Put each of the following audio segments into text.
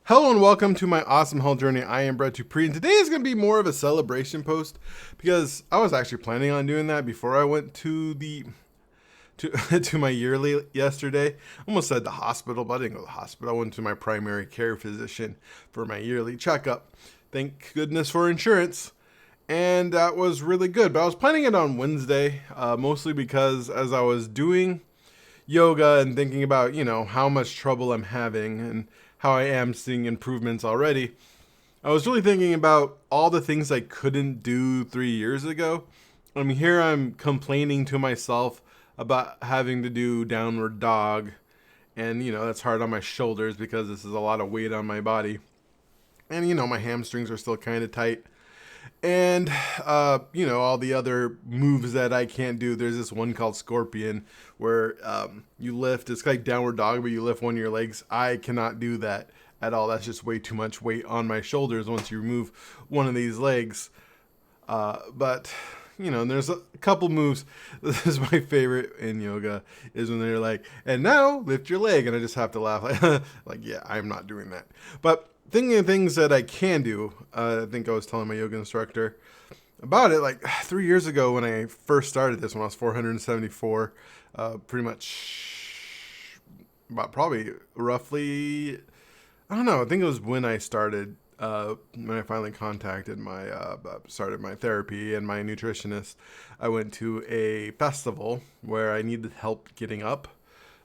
Hello and welcome to my awesome health journey. I am Brett Dupree, and today is going to be more of a celebration post because I was actually planning on doing that before I went to to my yearly yesterday. I almost said the hospital, but I didn't go to the hospital. I went to my primary care physician for my yearly checkup. Thank goodness for insurance, and that was really good. But I was planning it on Wednesday, mostly because as I was doing yoga and thinking about, how much trouble I'm having and how I am seeing improvements already, I was really thinking about all the things I couldn't do 3 years ago. I mean, here I'm complaining to myself about having to do downward dog, and that's hard on my shoulders because this is a lot of weight on my body. And my hamstrings are still kind of tight. And all the other moves that I can't do. There's this one called Scorpion where you lift. It's like downward dog, but you lift one of your legs. I cannot do that at all. That's just way too much weight on my shoulders once you remove one of these legs. But there's a couple moves. This is my favorite in yoga, is when they're like, and now lift your leg, and I just have to laugh like yeah, I'm not doing that. But thinking of things that I can do, I think I was telling my yoga instructor about it like 3 years ago when I first started this, when I was 474, pretty much about probably roughly, I don't know, I think it was when I started, when I finally contacted started my therapy and my nutritionist. I went to a festival where I needed help getting up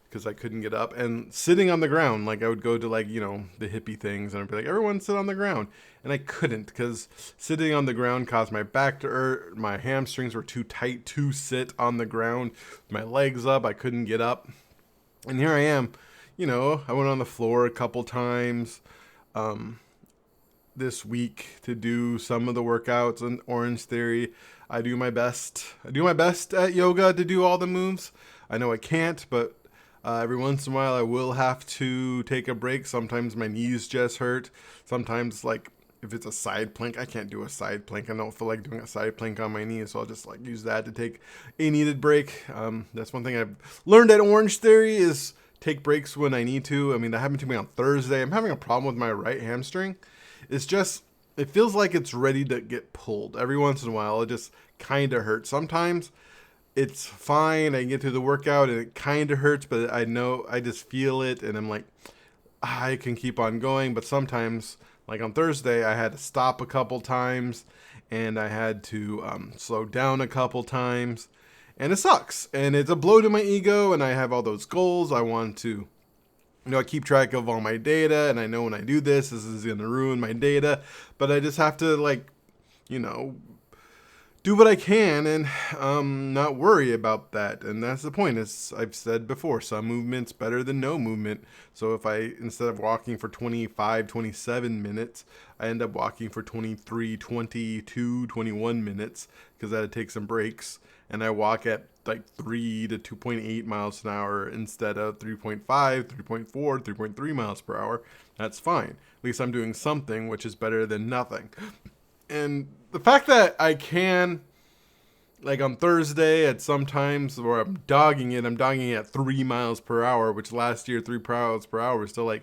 because I couldn't get up, and sitting on the ground. Like I would go to the hippie things and I'd be like, everyone sit on the ground. And I couldn't because sitting on the ground caused my back to hurt. My hamstrings were too tight to sit on the ground. My legs up, I couldn't get up. And here I am, I went on the floor a couple times this week to do some of the workouts in Orange Theory. I do my best. I do my best at yoga to do all the moves. I know I can't, but every once in a while, I will have to take a break. Sometimes my knees just hurt. Sometimes, if it's a side plank, I can't do a side plank. I don't feel like doing a side plank on my knees, so I'll just use that to take a needed break. That's one thing I've learned at Orange Theory is take breaks when I need to. I mean, that happened to me on Thursday. I'm having a problem with my right hamstring. It feels like it's ready to get pulled. Every once in a while, it just kind of hurts. Sometimes it's fine. I can get through the workout and it kind of hurts, but I know I just feel it and I'm like, I can keep on going. But sometimes, like on Thursday, I had to stop a couple times and I had to slow down a couple times, and it sucks. And it's a blow to my ego, and I have all those goals. I want to, I keep track of all my data, and I know when I do this is going to ruin my data, but I just have to do what I can and not worry about that. And that's the point. As I've said before, some movement's better than no movement. So if I, instead of walking for 25, 27 minutes, I end up walking for 23, 22, 21 minutes because I had to take some breaks. And I walk at 3 to 2.8 miles an hour instead of 3.5, 3.4, 3.3 miles per hour. That's fine. At least I'm doing something, which is better than nothing. And the fact that I can, on Thursday at some times where I'm dogging it at 3 miles per hour, which last year 3 miles per hour was still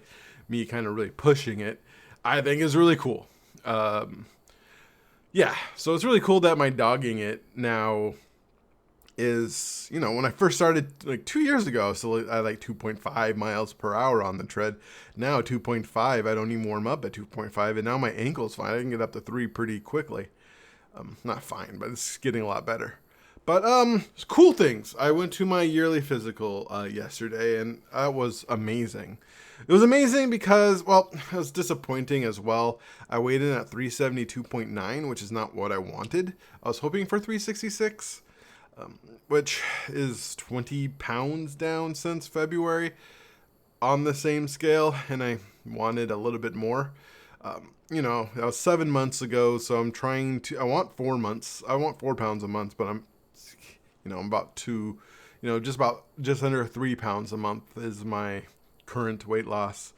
me kind of really pushing it, I think is really cool. Yeah, so it's really cool that my dogging it now is, when I first started 2 years ago, so I 2.5 miles per hour on the tread. Now 2.5, I don't even warm up at 2.5, and now my ankle's fine. I can get up to 3 pretty quickly. Not fine, but it's getting a lot better. But cool things. I went to my yearly physical yesterday, and that was amazing. It was amazing because, well, it was disappointing as well. I weighed in at 372.9, which is not what I wanted. I was hoping for 366. Which is 20 pounds down since February on the same scale, and I wanted a little bit more. That was 7 months ago, so I want 4 months. I want 4 pounds a month, but I'm about just under 3 pounds a month is my current weight loss.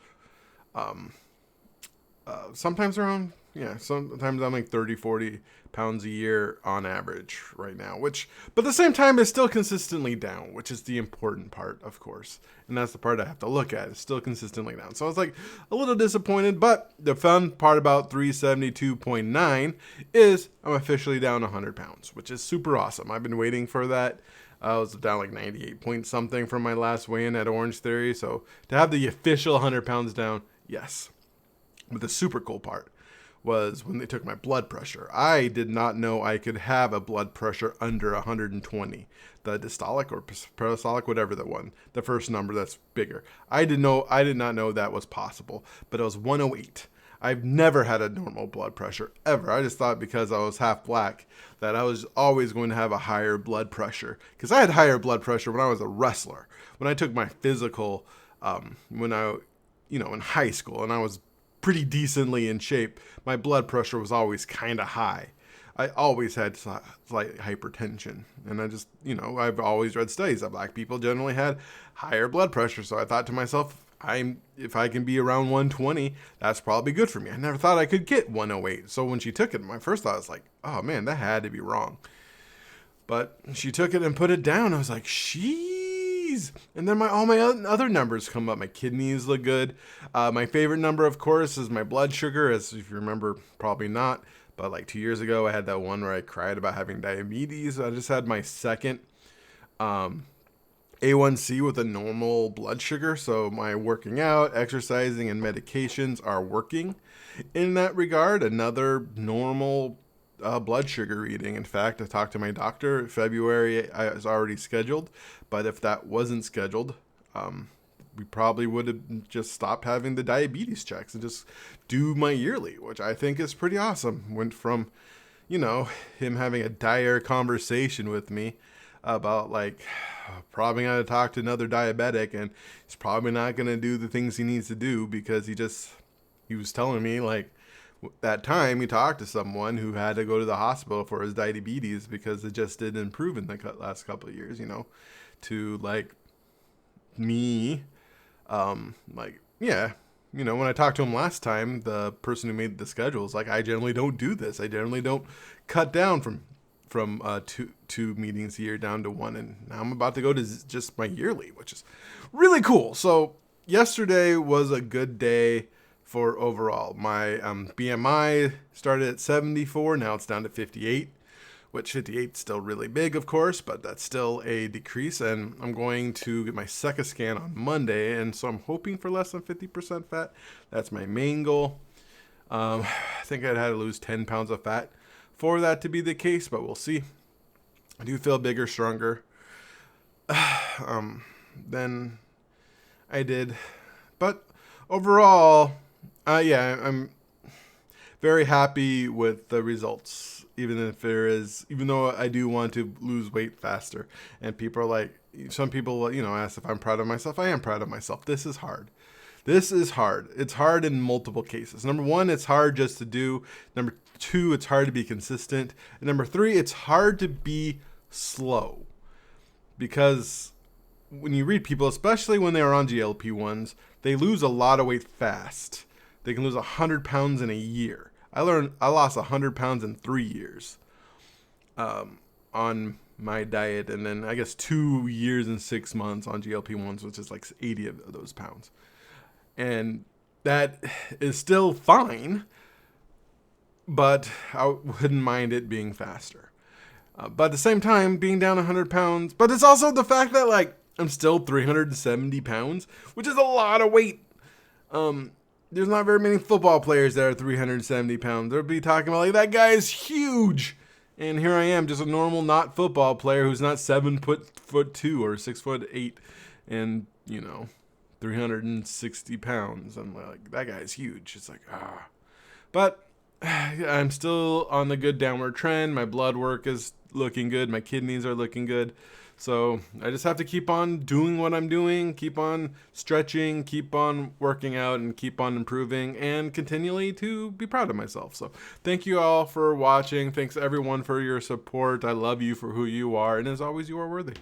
Sometimes around Yeah, sometimes I'm like 30, 40 pounds a year on average right now, but at the same time, it's still consistently down, which is the important part, of course. And that's the part I have to look at. It's still consistently down. So I was like a little disappointed, but the fun part about 372.9 is I'm officially down 100 pounds, which is super awesome. I've been waiting for that. I was down like 98 point something from my last weigh-in at Orange Theory. So to have the official 100 pounds down, yes. But the super cool part was when they took my blood pressure. I did not know I could have a blood pressure under 120. The diastolic or peristaltic, whatever the first number that's bigger. I did not know that was possible, but it was 108. I've never had a normal blood pressure ever. I just thought because I was half black that I was always going to have a higher blood pressure, because I had higher blood pressure when I was a wrestler. When I took my physical, when I, in high school, and I was pretty decently in shape, my blood pressure was always kind of high. I always had slight hypertension. And I just, I've always read studies that black people generally had higher blood pressure. So I thought to myself, if I can be around 120, that's probably good for me. I never thought I could get 108. So when she took it, my first thought was like, oh man, that had to be wrong. But she took it and put it down. I was like, sheesh. And then all my other numbers come up. My kidneys look good. My favorite number, of course, is my blood sugar. As if you remember, probably not. But like 2 years ago, I had that one where I cried about having diabetes. I just had my second A1C with a normal blood sugar. So my working out, exercising, and medications are working in that regard. Another normal blood sugar reading. In fact, I talked to my doctor. February I was already scheduled, but if that wasn't scheduled, we probably would have just stopped having the diabetes checks and just do my yearly, which I think is pretty awesome. Went from, him having a dire conversation with me about like probably going to talk to another diabetic, and he's probably not going to do the things he needs to do because he was telling me like, that time he talked to someone who had to go to the hospital for his diabetes because it just didn't improve in the last couple of years, to like me, when I talked to him last time, the person who made the schedule was like, I generally don't do this. I generally don't cut down from two meetings a year down to one. And now I'm about to go to just my yearly, which is really cool. So yesterday was a good day for overall. My BMI started at 74. Now it's down to 58, which 58 is still really big, of course, but that's still a decrease. And I'm going to get my second scan on Monday. And so I'm hoping for less than 50% fat. That's my main goal. I think I'd had to lose 10 pounds of fat for that to be the case, but we'll see. I do feel bigger, stronger than I did. But overall, I'm very happy with the results, even though I do want to lose weight faster. And people are like, some people, ask if I'm proud of myself. I am proud of myself. This is hard. It's hard in multiple cases. Number one, it's hard just to do. Number two, it's hard to be consistent. And number three, it's hard to be slow. Because when you read people, especially when they're on GLP-1s, they lose a lot of weight fast. They can lose 100 pounds in a year. I lost 100 pounds in 3 years on my diet. And then I guess 2 years and 6 months on GLP-1s, which is like 80 of those pounds. And that is still fine, but I wouldn't mind it being faster. But at the same time, being down 100 pounds, but it's also the fact that like I'm still 370 pounds, which is a lot of weight. There's not very many football players that are 370 pounds. They'll be talking about like, that guy is huge. And here I am, just a normal not football player who's not 7'2" or 6'8", and 360 pounds. I'm like, that guy's huge. It's like, But I'm still on the good downward trend. My blood work is looking good. My kidneys are looking good. So I just have to keep on doing what I'm doing, keep on stretching, keep on working out, and keep on improving, and continually to be proud of myself. So thank you all for watching. Thanks everyone for your support. I love you for who you are. And as always, you are worthy.